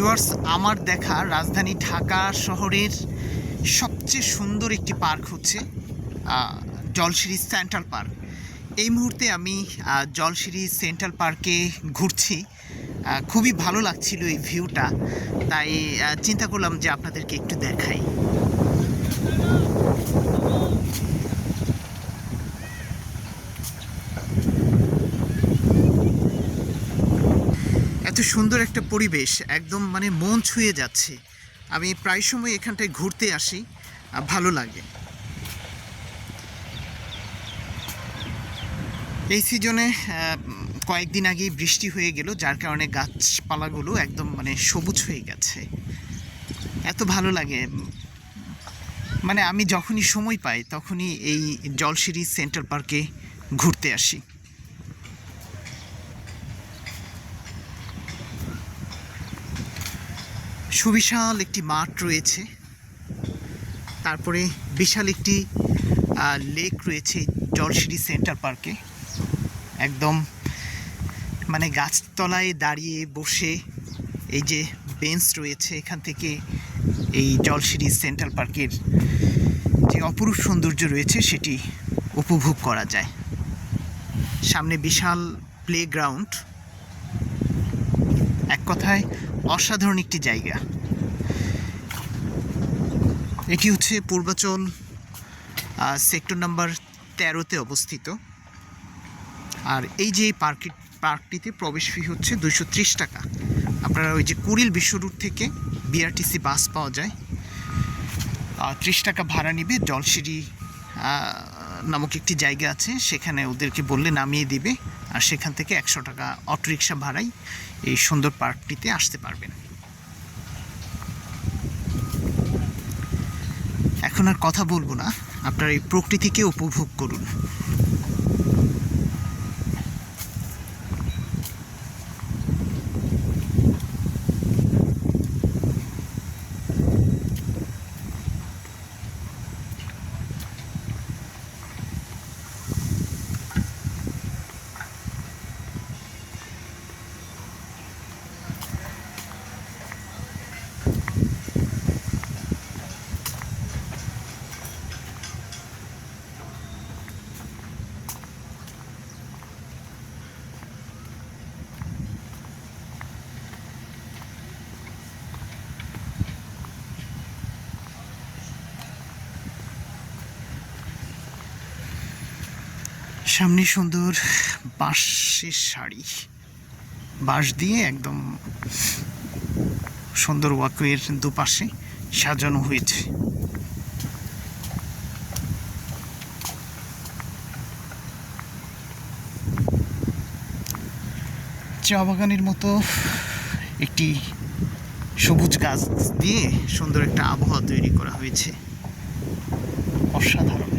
Viewers, আমার দেখা রাজধানী ঢাকা শহরের সবচেয়ে সুন্দর একটি পার্ক হচ্ছে জলশিরি সেন্ট্রাল পার্ক। এই মুহূর্তে আমি জলশিরি সেন্ট্রাল পার্কে ঘুরছি। খুবই ভালো লাগছিল এই ভিউটা, তাই চিন্তা করলাম যে আপনাদেরকে একটু দেখাই। এত সুন্দর একটা পরিবেশ, একদম মানে মন ছুঁয়ে যাচ্ছে। আমি প্রায় সময় এখানটায় ঘুরতে আসি, ভালো লাগে। এই সিজনে কয়েকদিন আগেই বৃষ্টি হয়ে গেল, যার কারণে গাছপালাগুলো একদম মানে সবুজ হয়ে গেছে। এত ভালো লাগে, মানে আমি যখনই সময় পাই তখনই এই জলশিরি সেন্ট্রাল পার্কে ঘুরতে আসি। সুবিশাল একটি মাঠ রয়েছে, তারপরে বিশাল একটি লেক রয়েছে জলশিরি সেন্ট্রাল পার্কে। একদম মানে গাছতলায় দাঁড়িয়ে বসে, এই যে বেঞ্চ রয়েছে, এখান থেকে এই জলশিরি সেন্ট্রাল পার্কের যে অপরূপ সৌন্দর্য রয়েছে সেটি উপভোগ করা যায়। সামনে বিশাল প্লেগ্রাউন্ড, এক কথায় অসাধারণ একটি জায়গা। এটি হচ্ছে পূর্বাচল সেক্টর নাম্বার 13-তে অবস্থিত। আর এই যে পার্কটিতে প্রবেশ ফি হচ্ছে 230 টাকা। আপনারা ওই যে কুড়িল বিশ্ব রুট থেকে বিআরটিসি বাস পাওয়া যায়, 30 টাকা ভাড়া নিবে। জলশিরি নামক একটি জায়গা আছে, সেখানে ওদেরকে বললে নামিয়ে দিবে, আর সেখান থেকে 100 টাকা অটোরিকশা ভাড়াই এই সুন্দর পার্কটিতে আসতে পারবেন। এখন আর কথা বলবো না, আপনারা এই প্রকৃতিকে উপভোগ করুন। সামনে সুন্দর বাঁশের সারি, বাঁশ দিয়ে একদম সুন্দর ওয়াকওয়ের দুপাশে সাজানো হয়েছে। চা বাগানের মতো একটি সবুজ গাছ দিয়ে সুন্দর একটা আবহাওয়া তৈরি করা হয়েছে, অসাধারণ।